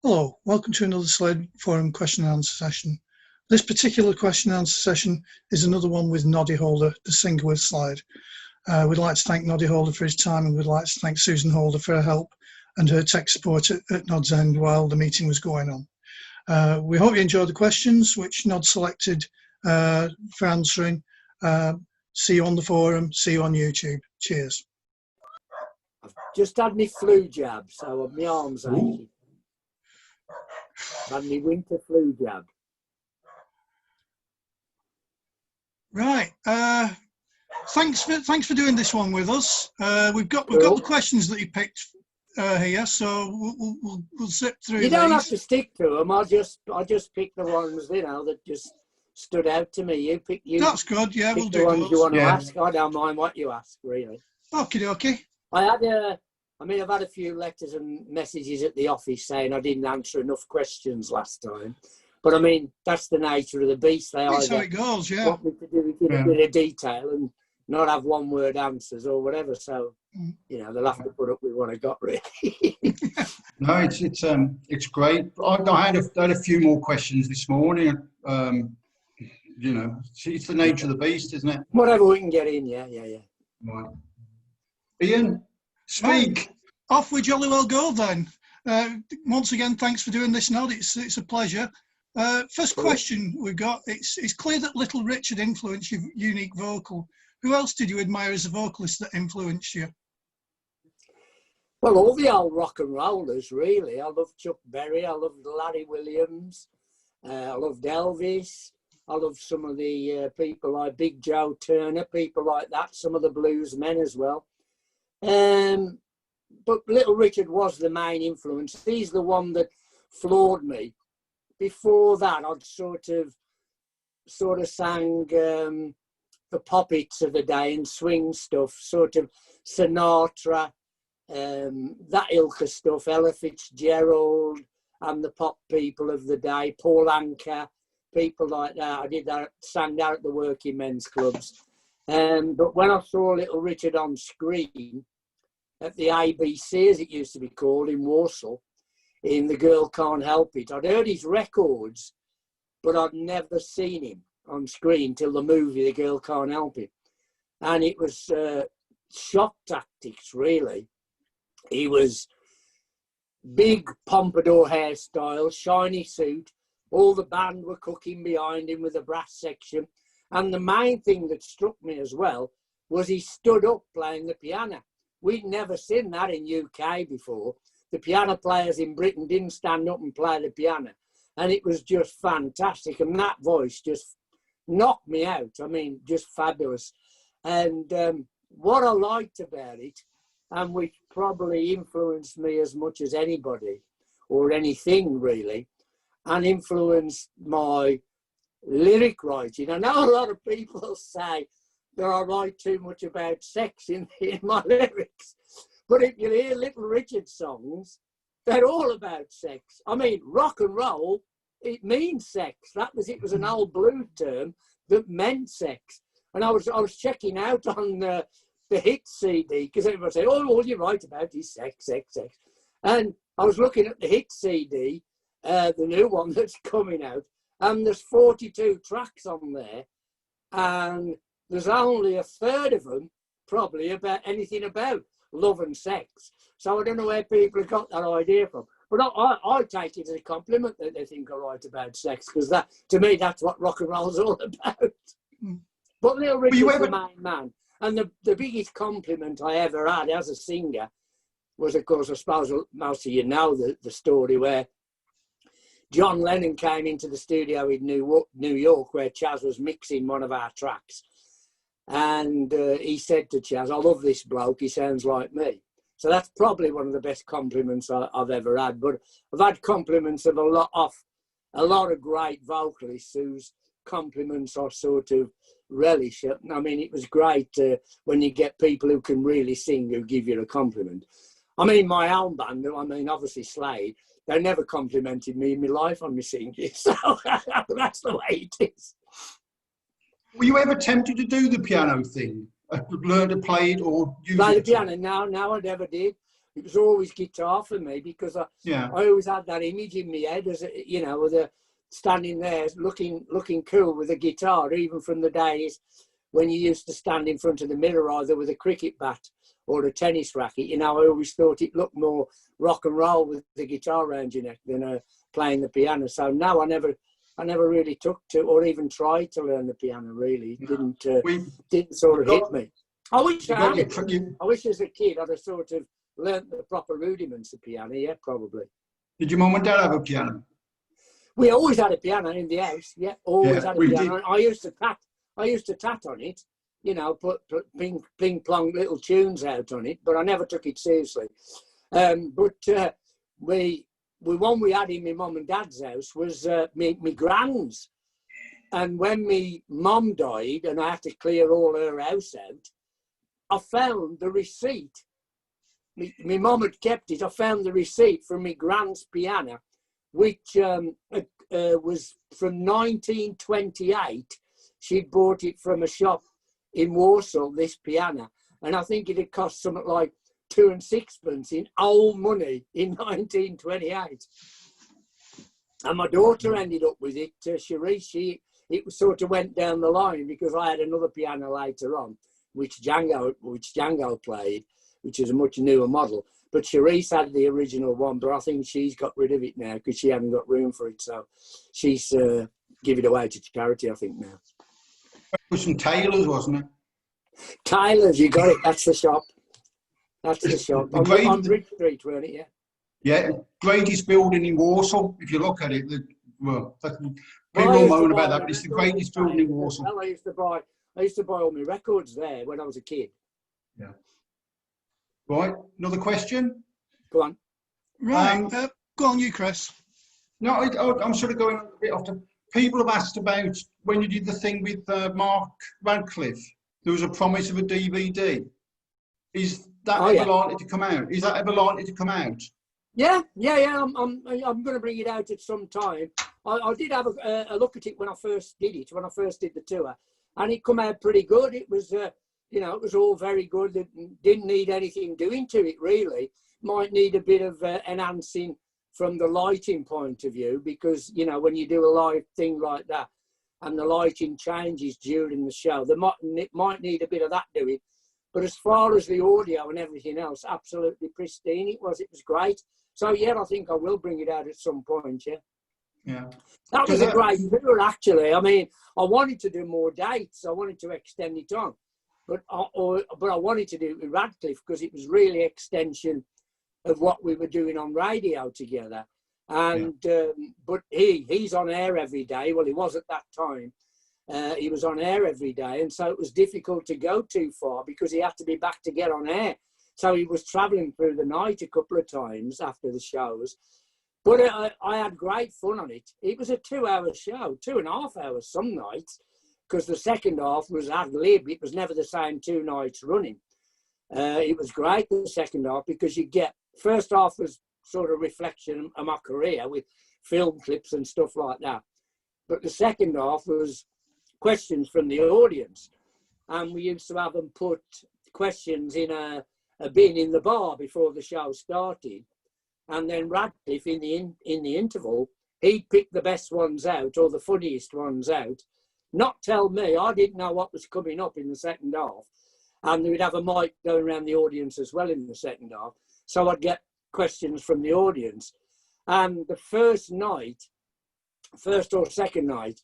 Hello, welcome to another Slade Forum question and answer session. This particular question and answer session is another one with Noddy Holder, the singer with Slade. We'd like to thank Noddy Holder for his time, and we'd like to thank Susan Holder for her help and her tech support at Nod's end while the meeting was going on. We hope you enjoyed the questions which Nod selected for answering. See you on the forum, see you on YouTube. Cheers. I've just had my flu jab, so my arm's aching. Had my winter flu jab. Right. Thanks for doing this one with us. We've got the questions that you picked here, so we'll zip through. You don't have to stick to them. I just picked the ones that just stood out to me. That's good. Yeah, we'll do the ones those. you want to ask. I don't mind what you ask, really. Okie dokie. I've had a few letters and messages at the office saying I didn't answer enough questions last time. But I mean, that's the nature of the beast. That's how it goes, yeah. Want me to do it in a bit of detail and not have one-word answers or whatever. So, they'll have to put up with what I got, really. No, it's great. I had a few more questions this morning. It's the nature of the beast, isn't it? Whatever we can get in, yeah. Right. Ian, speak. Off we jolly well go then. Once again, thanks for doing this, Nod. It's a pleasure. First question we've got, it's clear that Little Richard influenced your unique vocal. Who else did you admire as a vocalist that influenced you? Well, all the old rock and rollers, really. I loved Chuck Berry, I loved Larry Williams, I loved Elvis, I loved some of the people like Big Joe Turner, people like that, some of the blues men as well. But Little Richard was the main influence. He's the one that floored me. Before that, I'd sort of sang the pop hits of the day and swing stuff, sort of Sinatra, that ilk of stuff, Ella Fitzgerald and the pop people of the day, Paul Anka, people like that. I did that, sang that at the working men's clubs. But when I saw Little Richard on screen at the ABC, as it used to be called, in Walsall, in The Girl Can't Help It, I'd heard his records, but I'd never seen him on screen till the movie The Girl Can't Help It. And it was shock tactics, really. He was big pompadour hairstyle, shiny suit, all the band were cooking behind him with a brass section. And the main thing that struck me as well was he stood up playing the piano. We'd never seen that in UK before. The piano players in Britain didn't stand up and play the piano. And it was just fantastic. And that voice just knocked me out. I mean, just fabulous. And what I liked about it, and which probably influenced me as much as anybody or anything really, and influenced my lyric writing. I know a lot of people say that I write too much about sex in my lyrics, but if you hear Little Richard songs, they're all about sex. I mean, rock and roll, it means sex. It was an old blues term that meant sex. And I was checking out on the hit CD, because everyone said, oh, all you write about is sex. And I was looking at the hit CD, the new one that's coming out, and there's 42 tracks on there, and there's only a third of them probably about anything about love and sex. So I don't know where people have got that idea from. But I take it as a compliment that they think I write about sex, because that, to me, that's what rock and roll is all about. But Little Richard's the main man. And the biggest compliment I ever had as a singer was, of course, I suppose most of you know the story where John Lennon came into the studio in New York where Chaz was mixing one of our tracks. And he said to Chaz, I love this bloke, he sounds like me. So that's probably one of the best compliments I've ever had. But I've had compliments of a lot of great vocalists whose compliments I sort of relish. I mean, it was great when you get people who can really sing who give you a compliment. I mean, my own band, obviously Slade, they never complimented me in my life on my singing. So that's the way it is. Were you ever tempted to do the piano thing? Learn to play it or use play it? the piano? No, I never did. It was always guitar for me because I Yeah. always had that image in my head as you know, with a standing there looking cool with a guitar, even from the days when you used to stand in front of the mirror either with a cricket bat or a tennis racket. You know, I always thought it looked more rock and roll with the guitar around your neck than playing the piano. So no, I never really took to or even tried to learn the piano. Really, it didn't sort of hit me. I wish I had it. I wish as a kid I'd have sort of learnt the proper rudiments of piano. Yeah, probably. Did your mum and dad have a piano? We always had a piano in the house. Yeah, always had a piano. I used to tat on it, you know, put ping plong little tunes out on it, but I never took it seriously. But one we had in my mum and dad's house was my gran's, and when my mum died and I had to clear all her house out, I found the receipt. My mum had kept it. I found the receipt from my gran's piano, which was from 1928. She'd bought it from a shop in Walsall, this piano, and I think it had cost something like 2 and 6pence in old money in 1928. And my daughter ended up with it, Cherie. It sort of went down the line because I had another piano later on, which Django played, which is a much newer model. But Cherise had the original one, but I think she's got rid of it now because she hadn't got room for it. So she's give it away to charity, I think, now. It was from Taylor's, wasn't it? Taylor's, you got it. That's the shop. That's the shop. On Bridge Street, weren't it? Yeah. Yeah, greatest building in Walsall. If you look at it, people moan about that, but it's the greatest building in Walsall. I used to buy all my records there when I was a kid. Yeah. Right, another question? Go on. Right, go on you, Chris. No, I'm sort of going a bit off to... People have asked about when you did the thing with Mark Radcliffe, there was a promise of a DVD. Is that ever likely to come out? Is that ever likely to come out? Yeah. I'm going to bring it out at some time. I did have a look at it when I first did it, when I first did the tour, and it come out pretty good. It was, you know, it was all very good. It didn't need anything doing to it, really. Might need a bit of enhancing from the lighting point of view, because, you know, when you do a live thing like that and the lighting changes during the show, it might need a bit of that doing. But as far as the audio and everything else, absolutely pristine. It was great. So, yeah, I think I will bring it out at some point, yeah. Yeah. That was a great tour, actually. I mean, I wanted to do more dates. I wanted to extend it on. But I wanted to do it with Radcliffe because it was really extension of what we were doing on radio together. And but he's on air every day. Well, he was at that time. He was on air every day, and so it was difficult to go too far because he had to be back to get on air. So he was travelling through the night a couple of times after the shows. But I had great fun on it. It was a 2-hour show, 2.5 hours some nights, because the second half was ad lib. It was never the same 2 nights running. It was great, the second half, because you get, first half was sort of reflection of my career with film clips and stuff like that. But the second half was questions from the audience. And we used to have them put questions in a bin in the bar before the show started. And then Radcliffe, in the interval, he'd pick the best ones out or the funniest ones out, not tell me. I didn't know what was coming up in the second half. And we'd have a mic going around the audience as well in the second half. So I'd get questions from the audience. And the first or second night,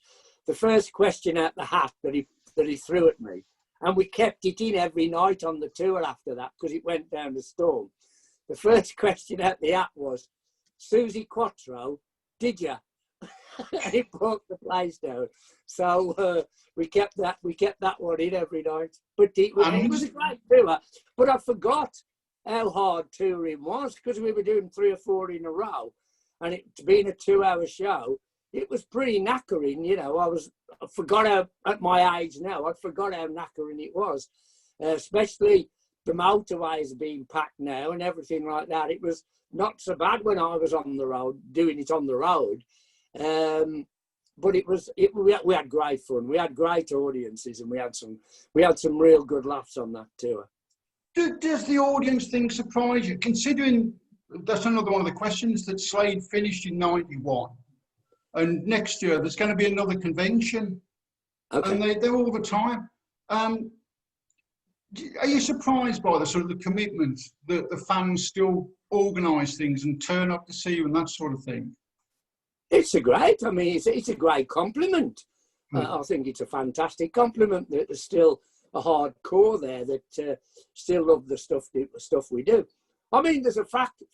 the first question out the hat that he threw at me, and we kept it in every night on the tour after that because it went down the storm. The first question out the hat was, Susie Quattro, did you? And it broke the place down. So we kept that one in every night. But it was a great tour. But I forgot how hard touring was because we were doing 3 or 4 in a row. And it being a 2-hour show, it was pretty knackering, you know. I forgot how, at my age now, I forgot how knackering it was, especially the motorways being packed now and everything like that. It was not so bad when I was on the road, doing it on the road. But we had great fun. We had great audiences, and we had some real good laughs on that tour. Does the audience thing surprise you, considering that's another one of the questions that Slade finished in '91, and next year there's going to be another convention, and they're all the time. Are you surprised by the sort of the commitment that the fans still organise things and turn up to see you and that sort of thing? It's a great. I mean, it's a great compliment. I think it's a fantastic compliment that there's still a hardcore there that still love the stuff we do. I mean, there's a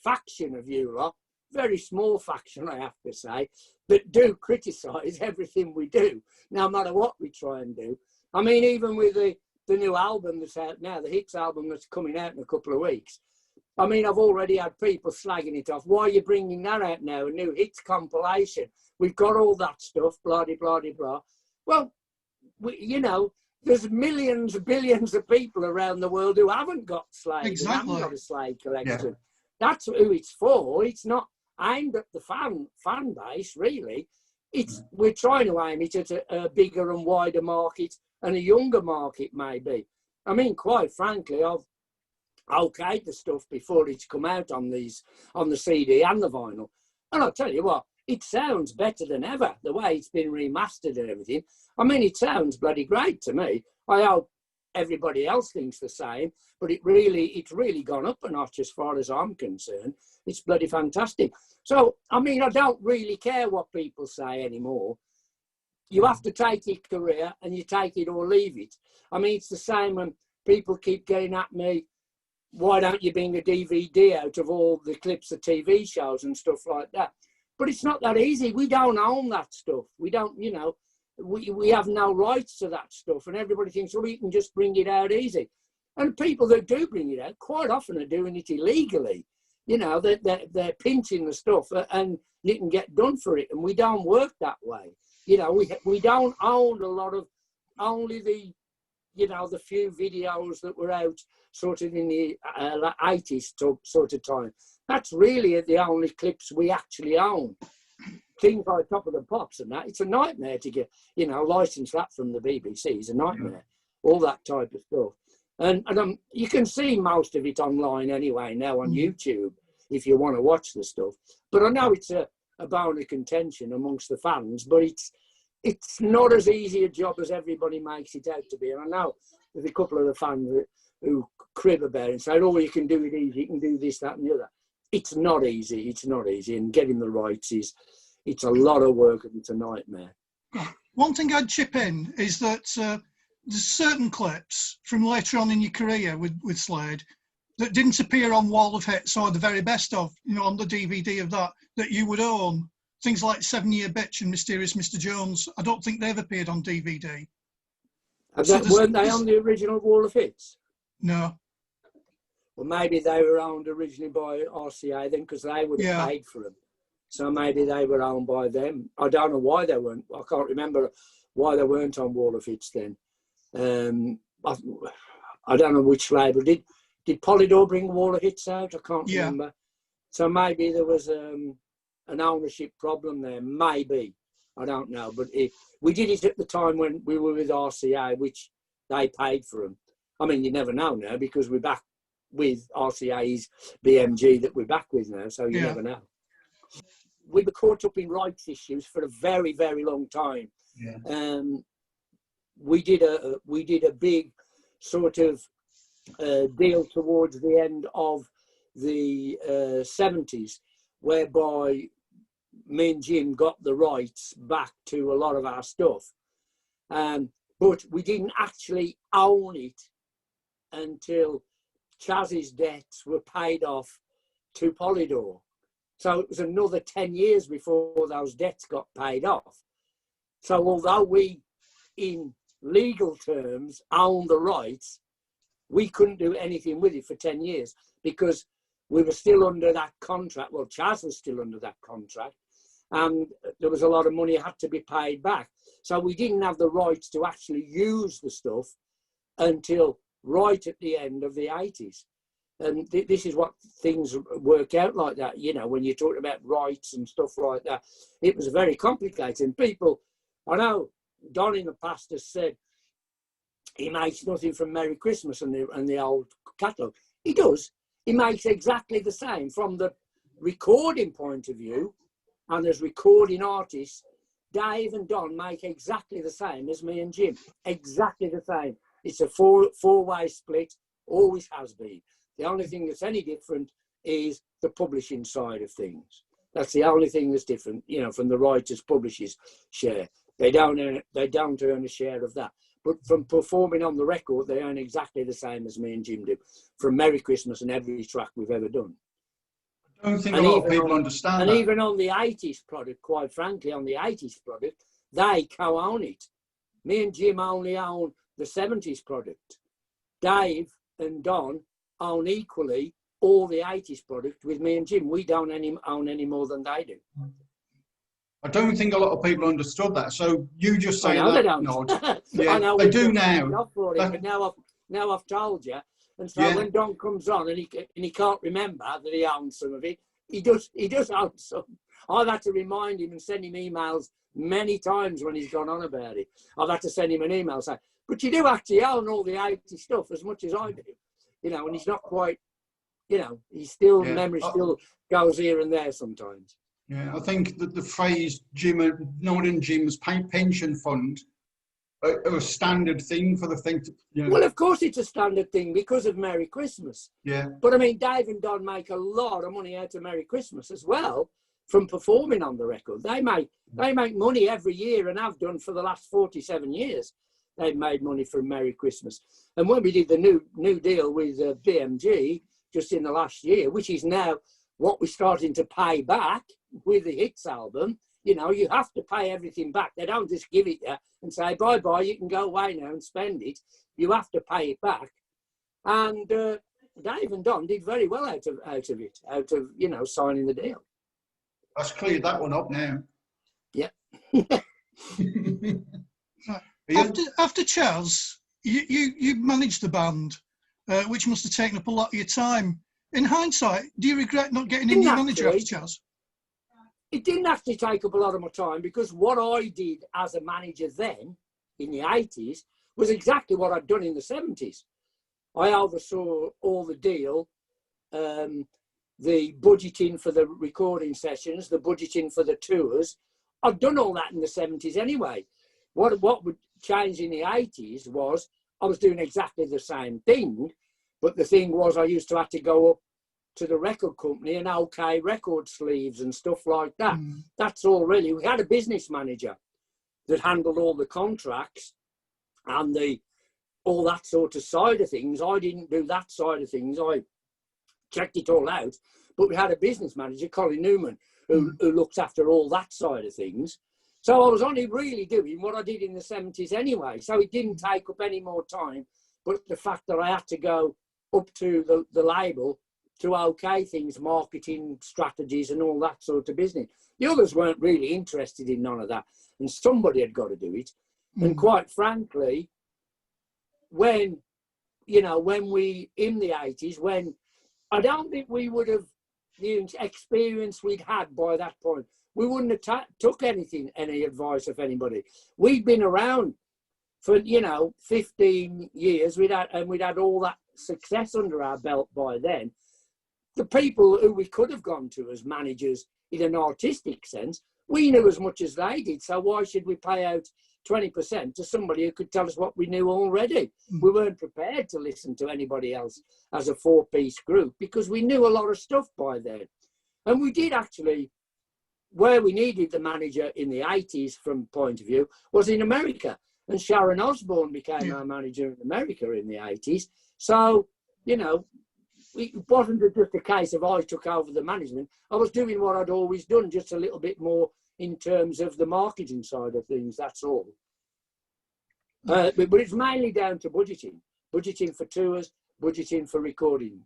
faction of you lot, very small faction, I have to say, that do criticise everything we do, no matter what we try and do. I mean, even with the new album that's out now, the Hits album that's coming out in a couple of weeks, I mean, I've already had people slagging it off. Why are you bringing that out now, a new Hits compilation? We've got all that stuff, blah, blah, blah, blah. Well, you know, there's millions, billions of people around the world who haven't got Slade, exactly. haven't got a Slade collection. Yeah. That's who it's for. It's not aimed at the fan base, really. We're trying to aim it at a bigger and wider market and a younger market, maybe. I mean, quite frankly, I've okayed the stuff before it's come out on the CD and the vinyl. And I'll tell you what, it sounds better than ever, the way it's been remastered and everything. I mean, it sounds bloody great to me. I hope everybody else thinks the same, but it's really gone up a notch as far as I'm concerned. It's bloody fantastic. So, I mean, I don't really care what people say anymore. You have to take your career and you take it or leave it. I mean, it's the same when people keep getting at me, why don't you bring a DVD out of all the clips of TV shows and stuff like that? But it's not that easy. We don't own that stuff. We don't, you know, we have no rights to that stuff. And everybody thinks, well, you can just bring it out easy. And people that do bring it out quite often are doing it illegally. You know, they're pinching the stuff and you can get done for it. And we don't work that way. You know, we don't own a lot of, only the, you know, the few videos that were out sort of in the 80s sort of time. That's really the only clips we actually own. Things like Top of the Pops and that, it's a nightmare to get, you know, license that from the BBC. It's a nightmare, all that type of stuff. And you can see most of it online anyway now on YouTube if you want to watch the stuff. But I know it's a bone of contention amongst the fans, but it's not as easy a job as everybody makes it out to be. And I know there's a couple of the fans who crib about it and say, oh, you can do it easy, you can do this, that and the other. It's not easy. It's not easy. And getting the rights it's a lot of work and it's a nightmare. One thing I'd chip in is that there's certain clips from later on in your career with Slade that didn't appear on Wall of Hits or the very best of, you know, on the DVD of that you would own. Things like 7 Year Bitch and Mysterious Mr. Jones. I don't think they've appeared on DVD. Weren't they on the original Wall of Hits? No. Well, maybe they were owned originally by RCA then, because they would have paid for them. So maybe they were owned by them. I don't know why they weren't. I can't remember why they weren't on Wall of Hits then. I don't know which label. Did Polydor bring Wall of Hits out? I can't remember. So maybe there was an ownership problem there. Maybe. I don't know. But we did it at the time when we were with RCA, which they paid for them. I mean, you never know now because we're back with RCA's BMG that we're back with now, so you never know. We were caught up in rights issues for a very, very long time. Yeah. We did a big sort of deal towards the end of the 70s, whereby me and Jim got the rights back to a lot of our stuff. But we didn't actually own it until Chaz's debts were paid off to Polydor. So it was another 10 years before those debts got paid off. So although we, in legal terms, owned the rights, we couldn't do anything with it for 10 years because we were still under that contract. Well, Chaz was still under that contract and there was a lot of money that had to be paid back. So we didn't have the rights to actually use the stuff until right at the end of the 80s. And this is what things work out like that, you know, when you're talking about rights and stuff like that. It was very complicated. And people, I know Don in the past has said he makes nothing from Merry Christmas and the old catalogue. He does. He makes exactly the same from the recording point of view, and as recording artists, Dave and Don make exactly the same as me and Jim. Exactly the same. It's a four-way split, always has been. The only thing that's any different is the publishing side of things. That's the only thing that's different, you know, from the writers, publishers share. They don't earn a share of that. But from performing on the record, they earn exactly the same as me and Jim do, from Merry Christmas and every track we've ever done. I don't think a lot of people understand that. And even on the 80s product, quite frankly, on the 80s product, they co-own it. Me and Jim only own the 70s product. Dave and Don own equally all the 80s product with me and Jim. We don't own any more than they do. I don't think a lot of people understood that. So you just say that, they don't. Nod. Yeah, I know they do now. But now I've told you. And so when Don comes on and he can't remember that he owns some of it, he does own some. I've had to remind him and send him emails many times when he's gone on about it. I've had to send him an email saying, but you do actually own all the 80s stuff as much as I do. You know, and he's not quite, you know, he's still, memory still goes here and there sometimes. Yeah, I think that the phrase Nod and Jim's pension fund are a standard thing for the thing to, you know. Well, of course it's a standard thing because of Merry Christmas. Yeah. But I mean, Dave and Don make a lot of money out of Merry Christmas as well from performing on the record. They make money every year and have done for the last 47 years. They've made money from Merry Christmas. And when we did the new deal with BMG just in the last year, which is now what we're starting to pay back with the Hits album, you know, you have to pay everything back. They don't just give it you and say, bye-bye, you can go away now and spend it. You have to pay it back. And Dave and Don did very well out of it, you know, signing the deal. That's cleared that one up now. Yeah. After Charles, you managed the band, which must have taken up a lot of your time. In hindsight, do you regret not getting a new manager after Charles? It didn't actually take up a lot of my time because what I did as a manager then, in the 80s, was exactly what I'd done in the 70s. I oversaw all the deal, the budgeting for the recording sessions, the budgeting for the tours. I'd done all that in the 70s anyway. What would change in the 80s was I was doing exactly the same thing, but the thing was I used to have to go up to the record company and okay record sleeves and stuff like that. That's all really. We had a business manager that handled all the contracts and all that sort of side of things. I didn't do that side of things. I checked it all out, but we had a business manager, Colin Newman, who looked after all that side of things. So I was only really doing what I did in the 70s anyway. So it didn't take up any more time, but the fact that I had to go up to the label to okay things, marketing strategies and all that sort of business. The others weren't really interested in none of that. And somebody had got to do it. And quite frankly, when we, in the 80s, when I don't think we would have, the experience we'd had by that point, we wouldn't have took any advice of anybody. We'd been around for, 15 years. We'd had all that success under our belt by then. The people who we could have gone to as managers in an artistic sense, we knew as much as they did. So why should we pay out 20% to somebody who could tell us what we knew already? We weren't prepared to listen to anybody else as a four-piece group because we knew a lot of stuff by then. And we did actually, where we needed the manager in the 80s from point of view was in America. And Sharon Osbourne became our manager in America in the 80s. So, it wasn't just a case of I took over the management. I was doing what I'd always done, just a little bit more in terms of the marketing side of things, that's all. But it's mainly down to budgeting for tours, budgeting for recording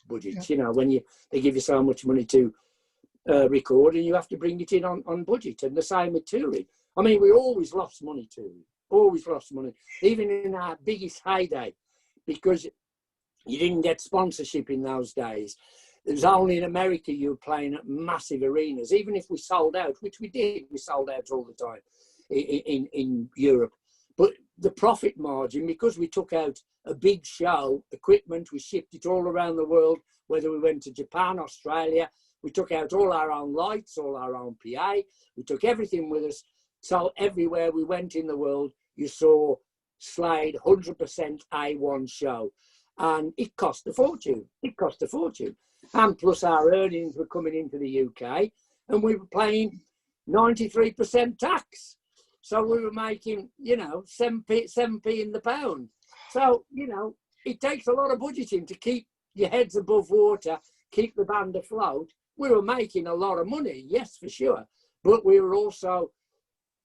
budgets. When they give you so much money to record and you have to bring it in on budget. And the same with touring. I mean, we always lost money touring, always lost money, even in our biggest heyday, because you didn't get sponsorship in those days. It was only in America you were playing at massive arenas. Even if we sold out, which we did, we sold out all the time in Europe. But the profit margin, because we took out a big show, equipment, we shipped it all around the world, whether we went to Japan, Australia, we took out all our own lights, all our own PA, we took everything with us. So everywhere we went in the world, you saw Slade 100% A1 show. And it cost a fortune. It cost a fortune. And plus our earnings were coming into the UK and we were paying 93% tax. So we were making, you know, 7p in the pound. So, you know, it takes a lot of budgeting to keep your heads above water, keep the band afloat. We were making a lot of money, yes, for sure. But we were also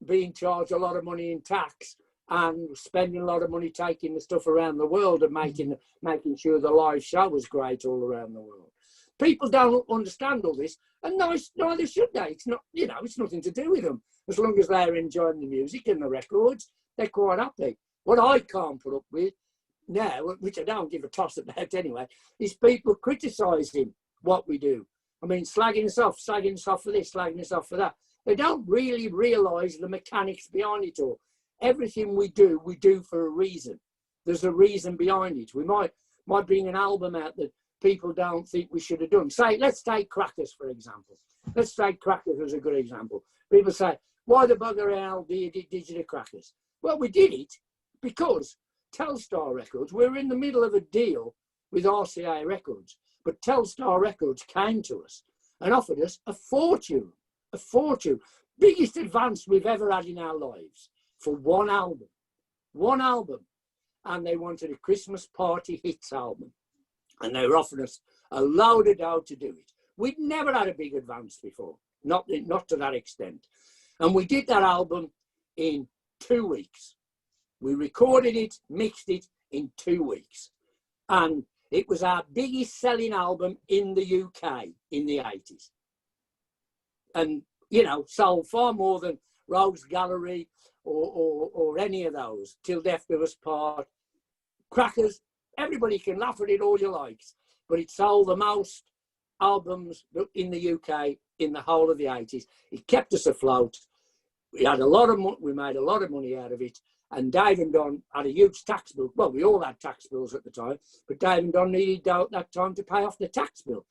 being charged a lot of money in tax and spending a lot of money taking the stuff around the world and making sure the live show was great all around the world. People don't understand all this, and neither should they. It's not, you know, it's nothing to do with them. As long as they're enjoying the music and the records, they're quite happy. What I can't put up with now, which I don't give a toss about anyway, is people criticising what we do. I mean, slagging us off for this, slagging us off for that. They don't really realise the mechanics behind it all. Everything we do for a reason. There's a reason behind it. We might bring an album out that people don't think we should have done. Say, let's take Crackers, for example. Let's take Crackers as a good example. People say, why the bugger hell did you do Crackers? Well, we did it because Telstar Records, we were in the middle of a deal with RCA Records, but Telstar Records came to us and offered us a fortune. Biggest advance we've ever had in our lives for one album. And they wanted a Christmas party hits album. And they were offering us a load of dough to do it. We'd never had a big advance before, not to that extent. And we did that album in 2 weeks. We recorded it, mixed it in 2 weeks. And it was our biggest selling album in the UK in the 80s. And, you know, sold far more than Rogues Gallery or any of those, Till Death Do Us Part. Crackers, everybody can laugh at it all you like, but it sold the most albums in the UK in the whole of the 80s. It kept us afloat. We had a lot of we made a lot of money out of it. And Dave and Don had a huge tax bill. Well, we all had tax bills at the time, but Dave and Don needed that time to pay off the tax bill.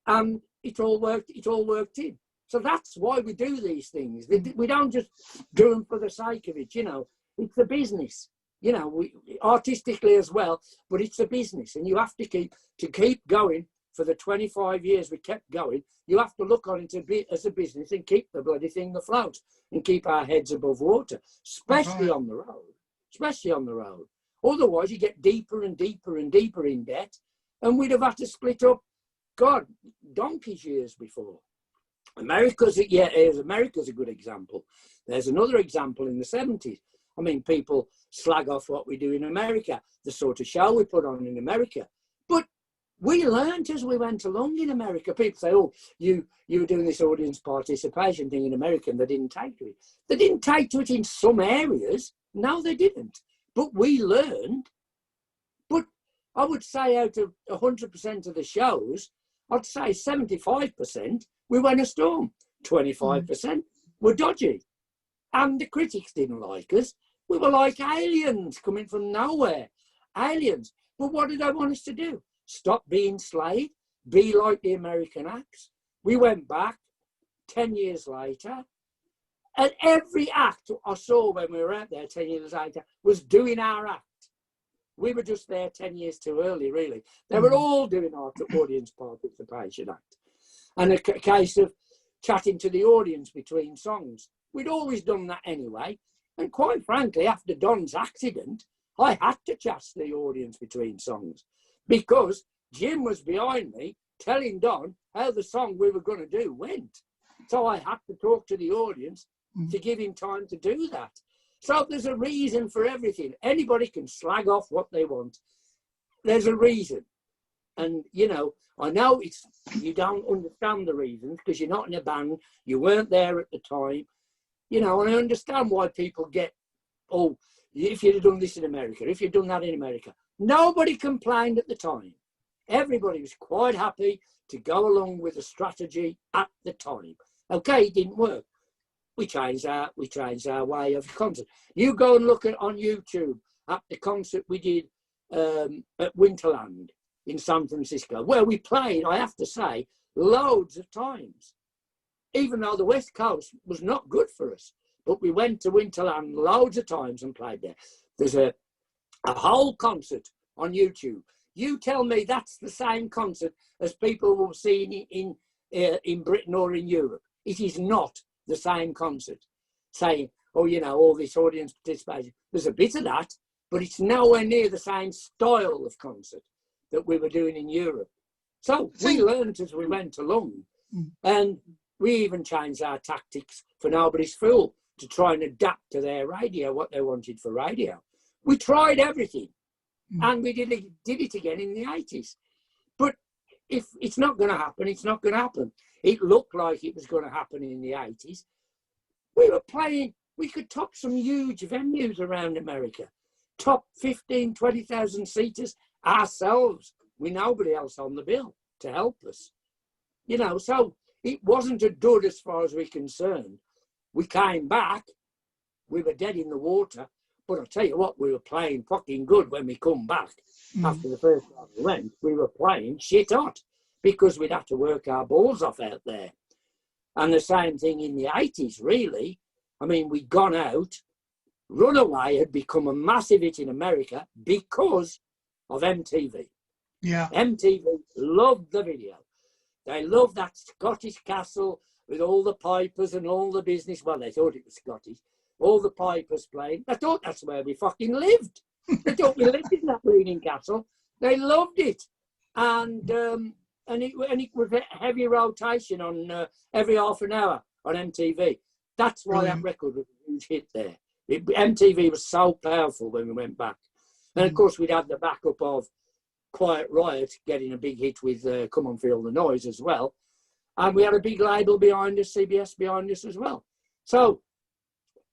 And it all worked in. So that's why we do these things. We don't just do them for the sake of it, you know. It's a business, you know, we artistically as well, but it's a business. And you have to keep going for the 25 years we kept going. You have to look on it as a business and keep the bloody thing afloat and keep our heads above water, especially on the road. Otherwise, you get deeper and deeper and deeper in debt. And we'd have had to split up, God, donkey's years before. America's a good example. There's another example in the 70s. I mean, people slag off what we do in America, the sort of show we put on in America. But we learned as we went along in America. People say, oh, you were doing this audience participation thing in America and they didn't take to it. They didn't take to it in some areas. No, they didn't. But we learned. But I would say out of 100% of the shows, I'd say 75%, we went a storm. 25% were dodgy. And the critics didn't like us. We were like aliens coming from nowhere. Aliens. But what did they want us to do? Stop being Slade? Be like the American acts? We went back 10 years later. And every act I saw when we were out there 10 years later was doing our act. We were just there 10 years too early, really. They were all doing our audience participation act. And a case of chatting to the audience between songs. We'd always done that anyway. And quite frankly, after Don's accident, I had to chat to the audience between songs because Jim was behind me telling Don how the song we were going to do went. So I had to talk to the audience to give him time to do that. So there's a reason for everything. Anybody can slag off what they want. There's a reason. And, you know, I know you don't understand the reasons because you're not in a band. You weren't there at the time. You know, and I understand why people get, oh, if you'd have done this in America, if you'd done that in America. Nobody complained at the time. Everybody was quite happy to go along with the strategy at the time. Okay, it didn't work. we changed our way of concert. You go and look at on YouTube at the concert we did at Winterland in San Francisco, where we played, I have to say, loads of times. Even though the West Coast was not good for us, but we went to Winterland loads of times and played there. There's a whole concert on YouTube. You tell me that's the same concert as people will see in Britain or in Europe. It is not the same concert. Saying, oh, you know, all this audience participation. There's a bit of that, but it's nowhere near the same style of concert that we were doing in Europe. So we learned as we went along, and we even changed our tactics for Nobody's Fool to try and adapt to their radio, what they wanted for radio. We tried everything, and we did it again in the 80s. But if it's not going to happen, it's not going to happen. It looked like it was going to happen in the 80s. We were playing, we could top some huge venues around America, top 15, 20,000 seaters ourselves, with nobody else on the bill to help us. You know, so it wasn't a dud as far as we're concerned. We came back, we were dead in the water, but I'll tell you what, we were playing fucking good when we come back. After the first time we went, we were playing shit hot because we'd have to work our balls off out there. And the same thing in the 80s, really. I mean, we'd gone out, Runaway had become a massive hit in America because of MTV. Yeah. MTV loved the video. They loved that Scottish castle with all the pipers and all the business. Well, they thought it was Scottish. All the pipers playing. They thought that's where we fucking lived. They thought we lived in that bleeding castle. They loved it. And it was a heavy rotation on every half an hour on MTV. That's why that record was a huge hit there. MTV was so powerful when we went back. And of course, we'd had the backup of Quiet Riot getting a big hit with Come On Feel the Noise as well. And we had a big label behind us, CBS behind us as well. So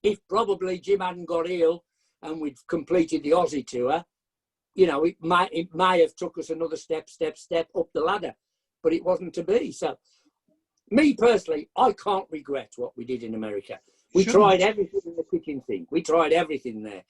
if probably Jim hadn't got ill and we'd completed the Aussie tour, you know, it may have took us another step up the ladder, but it wasn't to be. So me personally, I can't regret what we did in America. We tried everything in the kitchen sink. We tried everything there.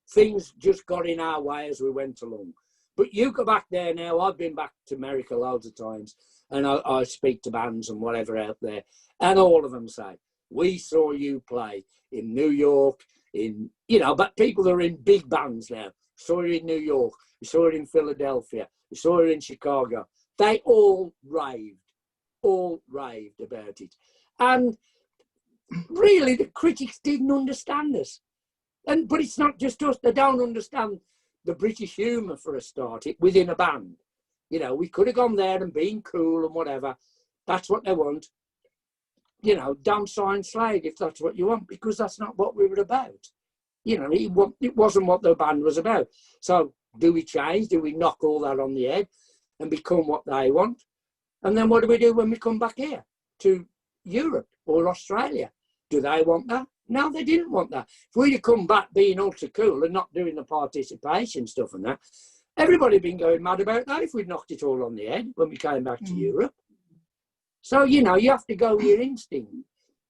Things just got in our way as we went along. But you go back there now, I've been back to America loads of times, and I speak to bands and whatever out there, and all of them say, we saw you play in New York, in, you know, but people that are in big bands now, saw you in New York, we saw it in Philadelphia, we saw it in Chicago. They all raved about it. And really, the critics didn't understand us. But it's not just us, they don't understand the British humour for a start, within a band. You know, we could have gone there and been cool and whatever. That's what they want. You know, don't sign Slade if that's what you want, because that's not what we were about. You know, it wasn't what the band was about. So do we change? Do we knock all that on the head and become what they want? And then what do we do when we come back here to Europe or Australia? Do they want that? No, they didn't want that. If we'd have come back being ultra cool and not doing the participation stuff and that, everybody had been going mad about that if we'd knocked it all on the head when we came back to Europe. So, you know, you have to go with your instinct.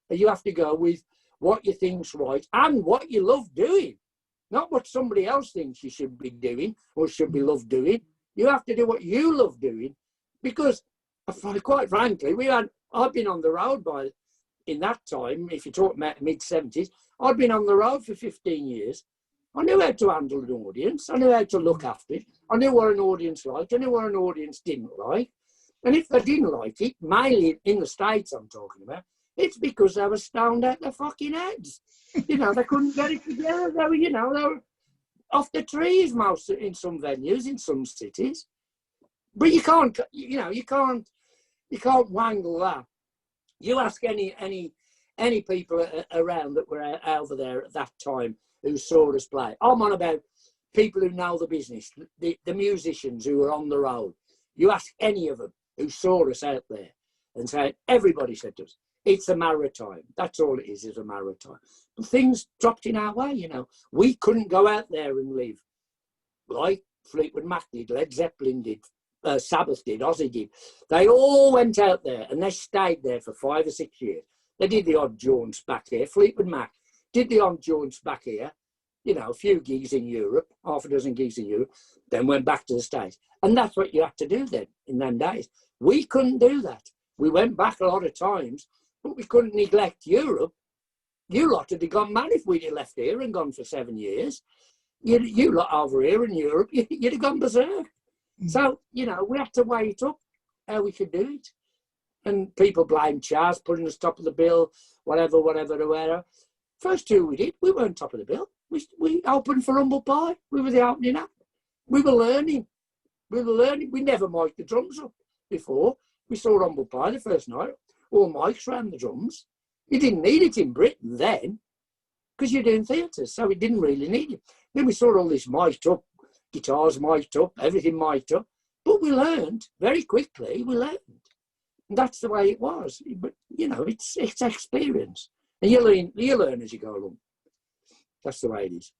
You have to go with what you think's right and what you love doing. Not what somebody else thinks you should be doing or should be loved doing. You have to do what you love doing, because, quite frankly, I've been on the road in that time, if you talk about mid-70s, I'd been on the road for 15 years. I knew how to handle an audience. I knew how to look after it. I knew what an audience liked. I knew what an audience didn't like. And if they didn't like it, mainly in the States I'm talking about, it's because they were stoned out their fucking heads. You know, they couldn't get it together. They were off the trees most in some venues, in some cities. But you can't wangle that. You ask any people around that were over there at that time who saw us play. I'm on about people who know the business, the musicians who were on the road. You ask any of them who saw us out there and say, everybody said to us, it's a maritime. That's all it is a maritime. But things dropped in our way, you know. We couldn't go out there and live like Fleetwood Mac did, Led Zeppelin did, Sabbath did, Ozzy did. They all went out there and they stayed there for 5 or 6 years. They did the odd jaunts back here. Fleetwood Mac did the odd jaunts back here. You know, a few gigs in Europe, half a dozen gigs in Europe, then went back to the States. And that's what you had to do then, in them days. We couldn't do that. We went back a lot of times, but we couldn't neglect Europe. You lot would have gone mad if we'd have left here and gone for 7 years. You lot over here in Europe, you'd have gone berserk. So, you know, we had to weigh it up, how we could do it. And people blame Chaz, putting us top of the bill, whatever. First two we did, we weren't top of the bill. We opened for Humble Pie. We were the opening act. We were learning. We never mic'd the drums up before. We saw Humble Pie the first night. All mics ran the drums. You didn't need it in Britain then because you're doing theatres, so we didn't really need it. Then we saw all this mic'd up, guitars mic'd up, everything mic'd up. But we learned very quickly. We learned. And that's the way it was. But, you know, it's experience. And you learn as you go along. That's the way it is.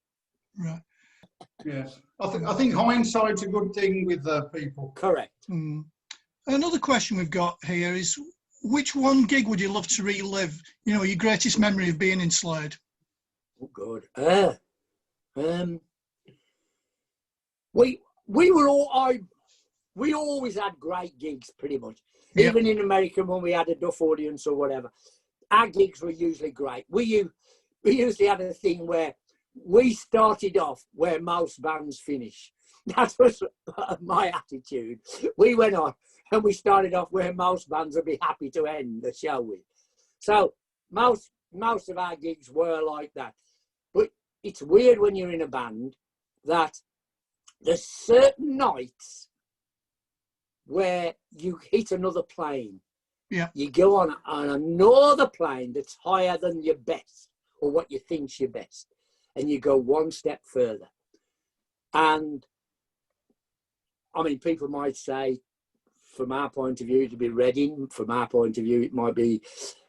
Right. Yes. I think hindsight's a good thing with people. Correct. Another question we've got here is, which one gig would you love to relive? You know, your greatest memory of being in Slade? Oh, God. We always had great gigs, pretty much. Yep. Even in America, when we had a Duff audience or whatever, our gigs were usually great. We usually had a thing where we started off where most bands finish. That was my attitude. We went on and we started off where most bands would be happy to end the show with. So most of our gigs were like that. But it's weird when you're in a band that there's certain nights where you hit another plane. Yeah. You go on another plane that's higher than your best or what you think's your best. And you go one step further. And I mean, people might say, from our point of view, it'd be Reading. From our point of view, it might be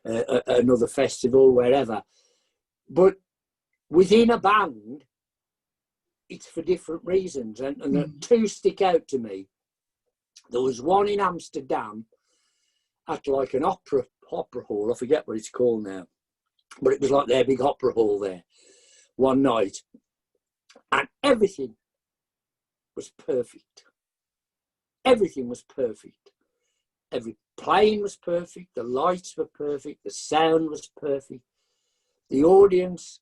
another festival, wherever. But within a band, it's for different reasons. And the two stick out to me. There was one in Amsterdam at like an opera hall. I forget what it's called now. But it was like their big opera hall there one night. And everything was perfect. Everything was perfect. Every plane was perfect. The lights were perfect. The sound was perfect. The audience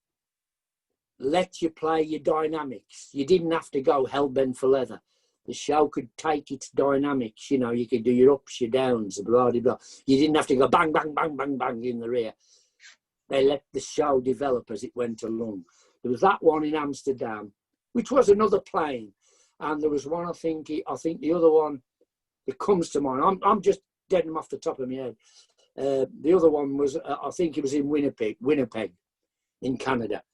let you play your dynamics. You didn't have to go hell-bent for leather. The show could take its dynamics. You know, you could do your ups, your downs, blah, blah, blah. You didn't have to go bang, bang, bang, bang, bang in the rear. They let the show develop as it went along. There was that one in Amsterdam, which was another plane. And there was one, I think the other one that comes to mind, I'm just dead them off the top of my head. The other one was, I think it was in Winnipeg in Canada.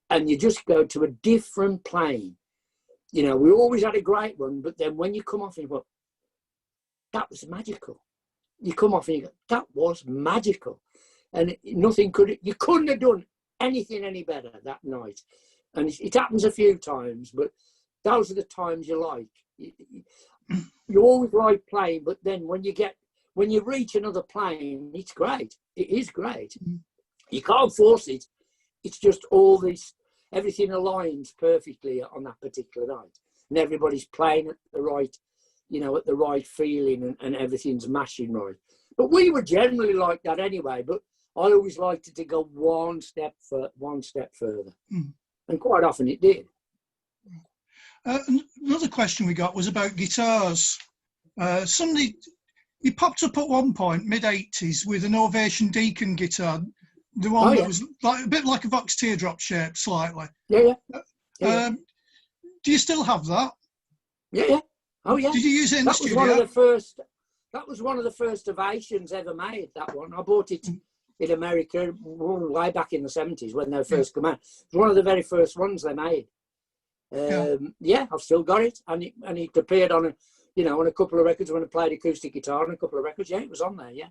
And you just go to a different plane. You know, we always had a great one, but then when you come off and you go, that was magical. You come off and you go, that was magical. And you couldn't have done anything any better that night. And it happens a few times, but those are the times you like. You always like playing, but then when you reach another plane, it's great. It is great. You can't force it. It's just all this, everything aligns perfectly on that particular night. And everybody's playing at the right, you know, at the right feeling and everything's mashing right. But we were generally like that anyway, but I always liked it to go one step further. And quite often it did. Another question we got was about guitars. You popped up at one point, mid-80s, with an Ovation Deacon guitar, the one that was like, a bit like a Vox teardrop shape, slightly. Yeah. Do you still have that? Yeah. Oh, yeah. Did you use it in the studio? That was one of the first Ovations ever made, that one. I bought it in America way back in the 70s when they first came out. It was one of the very first ones they made. I've still got it, and it appeared on a couple of records when I played acoustic guitar on a couple of records. Yeah, it was on there. Yeah,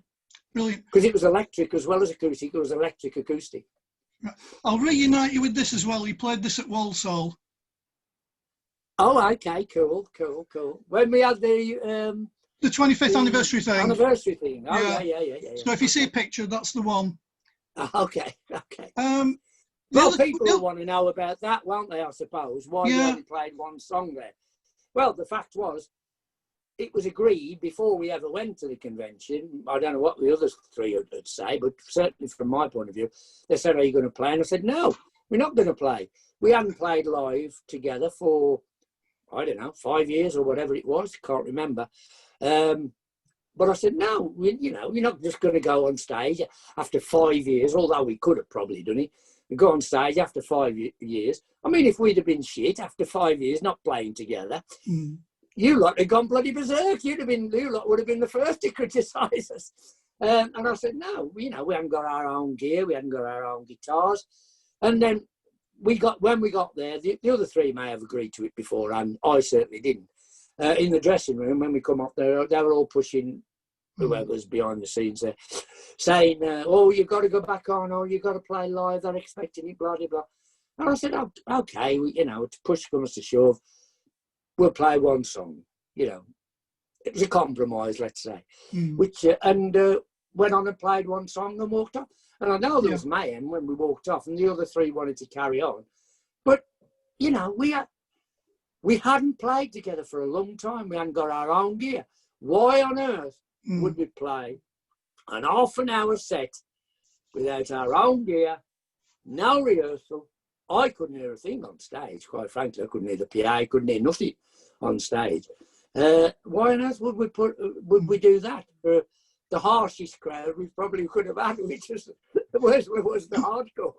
brilliant. Because it was electric as well as acoustic. It was electric acoustic. I'll reunite you with this as well. You played this at Walsall. Oh, okay, cool. When we had the 25th anniversary thing. Anniversary thing. Oh, yeah. So if you see a picture, that's the one. Okay, okay. The Well, other- people will want to know about that, won't they, I suppose? Why we Yeah. only played one song there. Well, the fact was, it was agreed before we ever went to the convention. I don't know what the other three would say, but certainly from my point of view, they said, are you going to play? And I said, no, we're not going to play. We hadn't played live together for, I don't know, 5 years or whatever it was. Can't remember. But I said, no, you're not just going to go on stage after 5 years, although we could have probably done it. We go on stage after 5 years. I mean, if we'd have been shit after 5 years not playing together, you lot had gone bloody berserk. You lot would have been the first to criticise us. And I said, no, we haven't got our own gear. We hadn't got our own guitars. And then when we got there, the other three may have agreed to it before, and I certainly didn't. In the dressing room, when we come up there, they were all pushing whoever's behind the scenes there, saying, oh, you've got to go back on, or you've got to play live, they're expecting it, blah, blah, blah. And I said, oh, okay, to push comes to shove, we'll play one song, It was a compromise, let's say, which, went on and played one song and walked off. And I know there was mayhem when we walked off, and the other three wanted to carry on. But, we hadn't played together for a long time. We hadn't got our own gear. Why on earth would we play an half an hour set without our own gear, no rehearsal? I couldn't hear a thing on stage, quite frankly. I couldn't hear the PA, I couldn't hear nothing on stage. Why on earth would we do that? For the harshest crowd we probably could have had, which was the hardcore.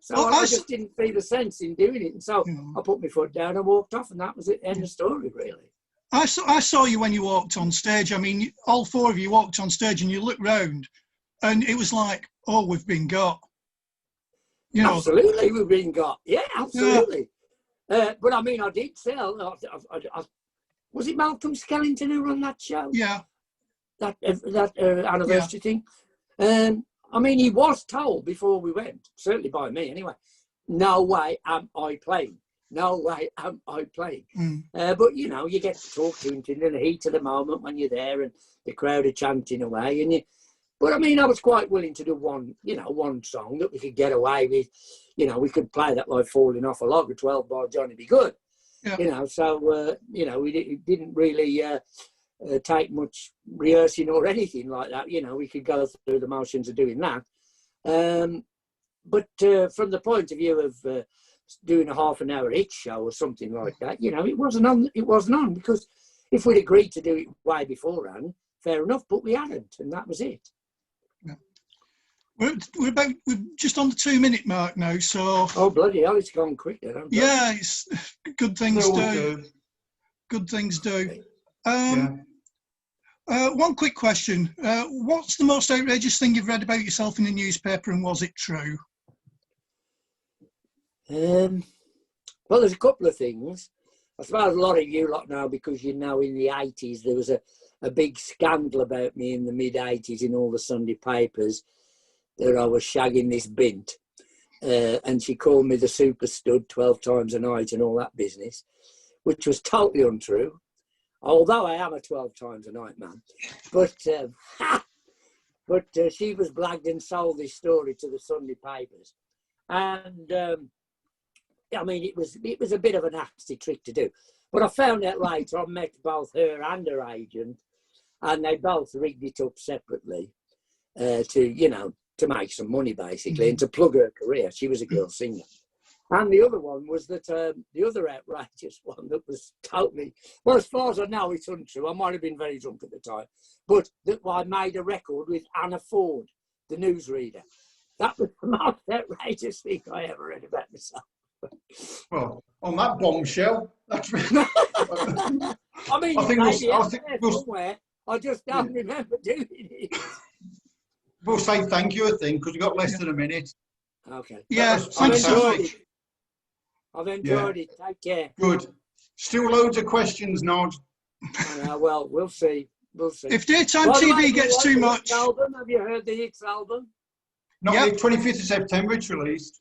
So I just didn't see the sense in doing it. And so I put my foot down and walked off, and that was it. End of story, really. I saw you when you walked on stage. I mean, all four of you walked on stage and you looked round and it was like, oh, we've been got. Absolutely, we've been got. Yeah, absolutely. Yeah. But I mean, I did sell. Was it Malcolm Skellington who ran that show? Yeah. That anniversary thing. I mean, he was told before we went, certainly by me anyway, no way am I playing. No way am I playing. But, you get to talk to him in the heat of the moment when you're there and the crowd are chanting away. But, I mean, I was quite willing to do one song that we could get away with. We could play that like Falling Off a Log, a 12-bar Johnny Be Good. Yeah. So, we didn't really take much rehearsing or anything like that. We could go through the motions of doing that. But from the point of view of doing a half an hour hit show or something like that, it wasn't on because if we'd agreed to do it way beforehand, fair enough, but we hadn't, and that was it. Yeah. We're just on the 2-minute mark now, so. Oh bloody hell, it's gone quick then. Yeah, it's good things do. Good things do. One quick question. What's the most outrageous thing you've read about yourself in the newspaper, and was it true? Well, there's a couple of things. I suppose a lot of you lot know, because in the 80s, there was a big scandal about me in the mid-80s in all the Sunday papers that I was shagging this bint. And she called me the super stud 12 times a night and all that business, which was totally untrue. Although I am a 12 times a night man. But she was blagged and sold this story to the Sunday papers. And I mean, it was a bit of a nasty trick to do. But I found out later, I met both her and her agent, and they both rigged it up separately to make some money, basically, and to plug her career. She was a girl singer. And the other one was that the other outrageous one that was totally, well, as far as I know, it's untrue. I might have been very drunk at the time, but that I made a record with Anna Ford, the newsreader. That was the most outrageous thing I ever read about myself. Well, on that bombshell, that's really... I mean, somewhere. I just don't remember doing it. We'll say thank you, I think, because we've got less than a minute. Okay. Yeah, thanks so much. I've enjoyed it. Take care. Good. Still loads of questions, Nod. Well, we'll see. We'll see. If daytime TV gets too much... Album? Have you heard the Hits album? Not the 25th of September it's released.